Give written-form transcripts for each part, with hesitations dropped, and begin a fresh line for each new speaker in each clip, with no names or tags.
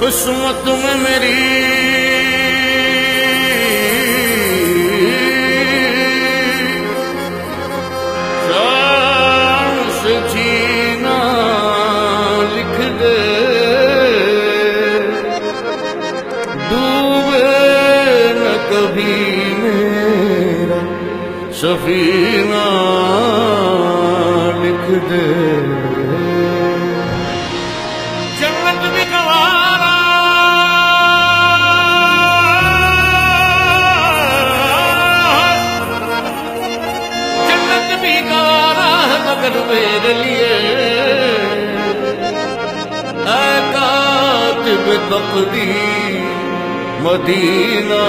किस्मत में मेरी जान से जीना लिख दे, डूबे न कभी मेरा सफीना लिख दे। जन्नत भी गवारा मगर मेरे लिए ऐ कातिब तकदीर मदीना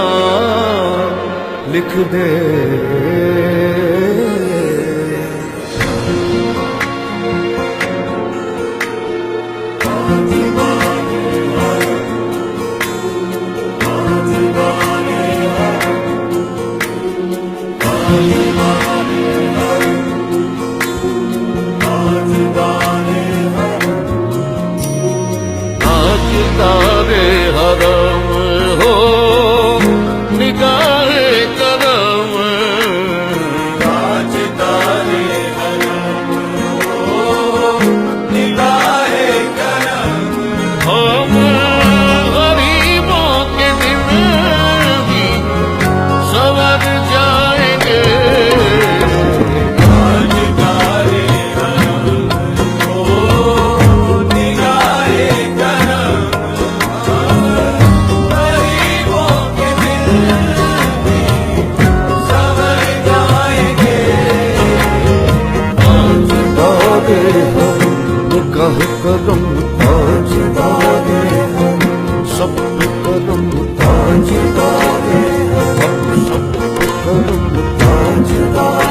लिख दे। तारे हरम हो निगाहे करम, तारे हरम हो निगाहे करम। हम गरीबों के दिन भी सवर जाएंगे, कदम ताजदारे हम सब कदम ताजदारे हम सब कदम ताजदारे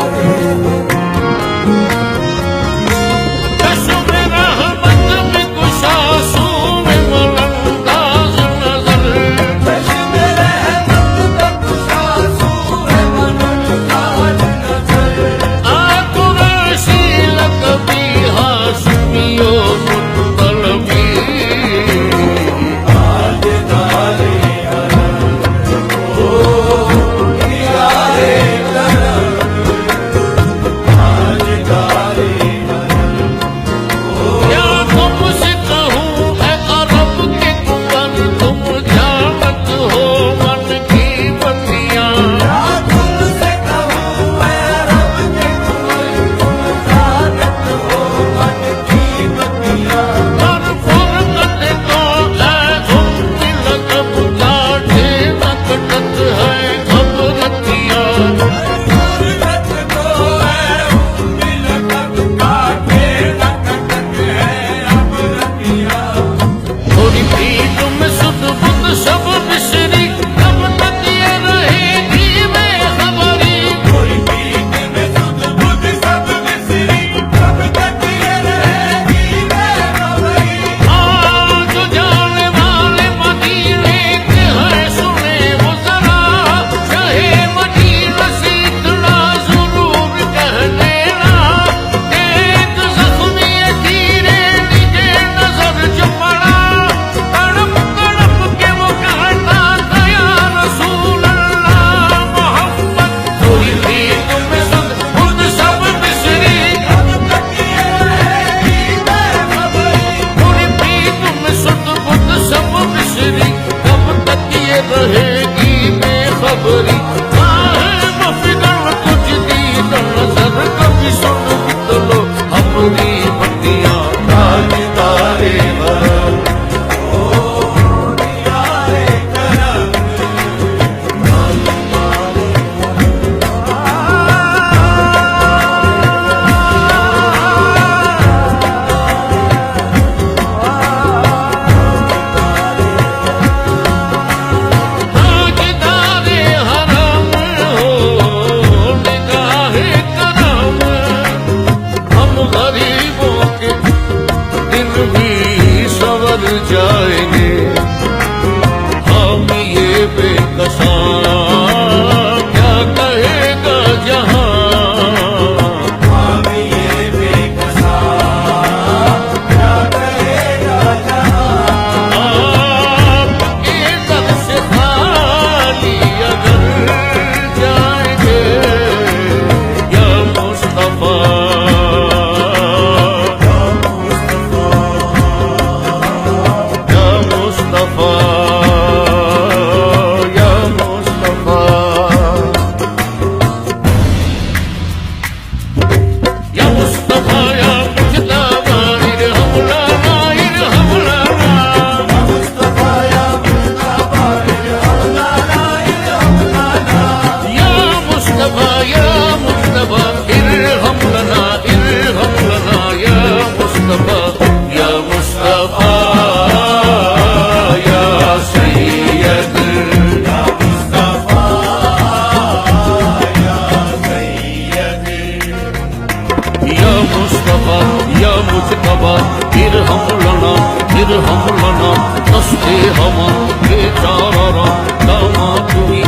हवा बेचारा दामाद हुई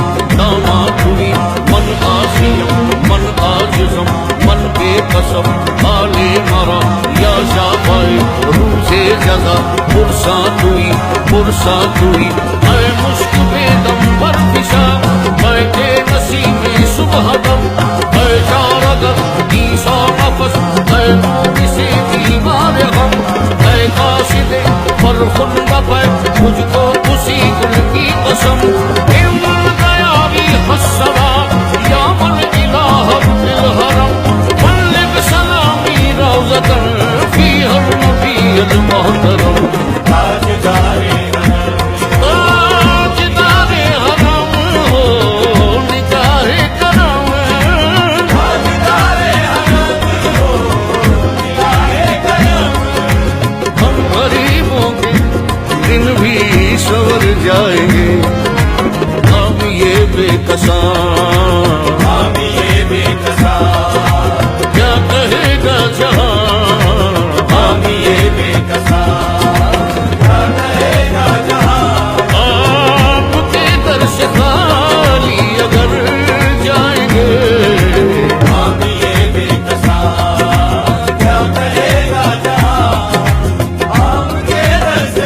मन आसियम मन आजिज़म मन बेकसम हाले मरा या शाबाए रूज़े जज़ा पुरसा तुई ऐ मुश्क बेदम बरफिशा बैठे नसीमे सुबह दम ऐ शारगर ईसा नफस ऐ मोमिसे दीवार गम ऐ काशिदे फरखुन बक़ै मुझको उसी दिल की कसम इन गया भी हस्सरा या मन इलाह बिल हरम बल्लिग सलामी रौज़तन फी हर नबी अल मोहतरम सवर जाएंगे हम ये बेकसा क्या कहेगा जहां हम ये बेकसा आपके दर से खाली अगर जाएंगे हम ये बेकसा क्या कहेगा जहां आपके दर से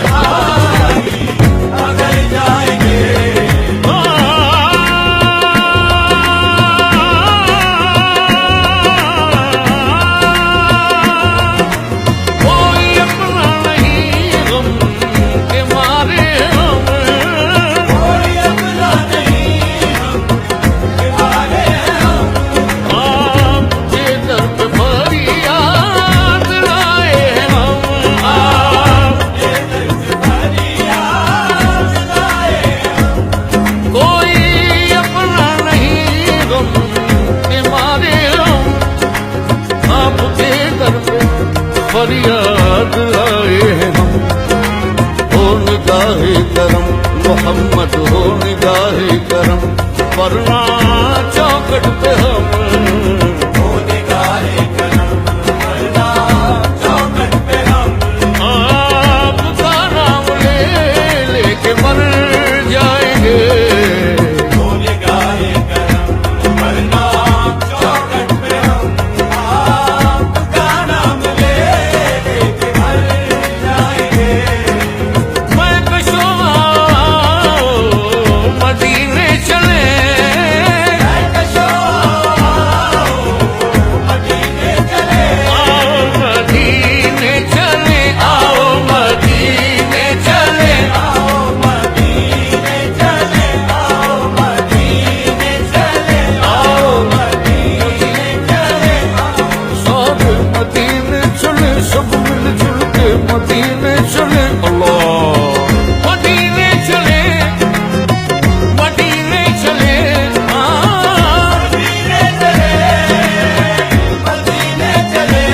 फरियाद लाए हम हो निगाहे करम मोहम्मद हो निगाहे करम वरना चौखट पे हम हो निगाहे करम वरना चौखट पे हम आपका नाम लेके मर जाएंगे हो निगाहे करम वरना चौखट पे हम आपका नाम मदीने चले अल्लाह मदीने चले मदीने चले मदीने चले मदीने चले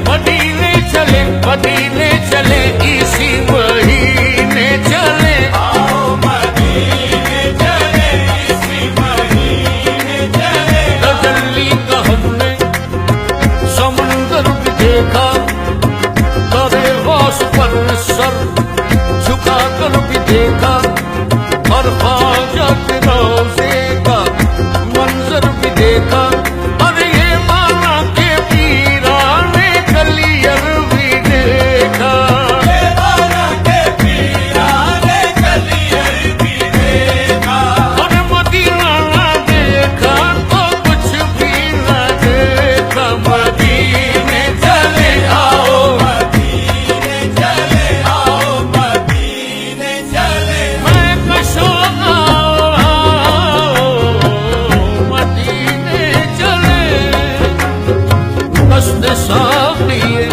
मदीने चले मदीने चले इसी महीने चले मदीने चले इसी महीने चले तजल्ली का हमने समंदर देखा तरे गौस पर सर झुका कर भी देखा और ख्वाजा के रोज़े का मंजर भी देखा और ये माना के पीराने कलियर भी देखा ये माना के पीराने कलियर भी देखा और मदीना ना देखा तो कुछ भी ना देखा मदीने चले आओ मदीने चले मैं कशो मदीने चले कष्ट साक़िए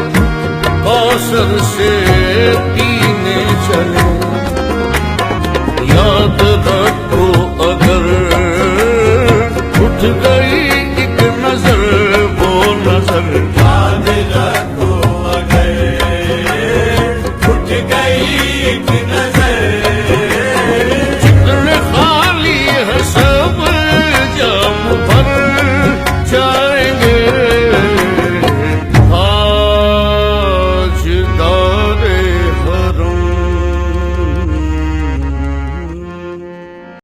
कौसर से पीने चले याद रखो अगर उठ गए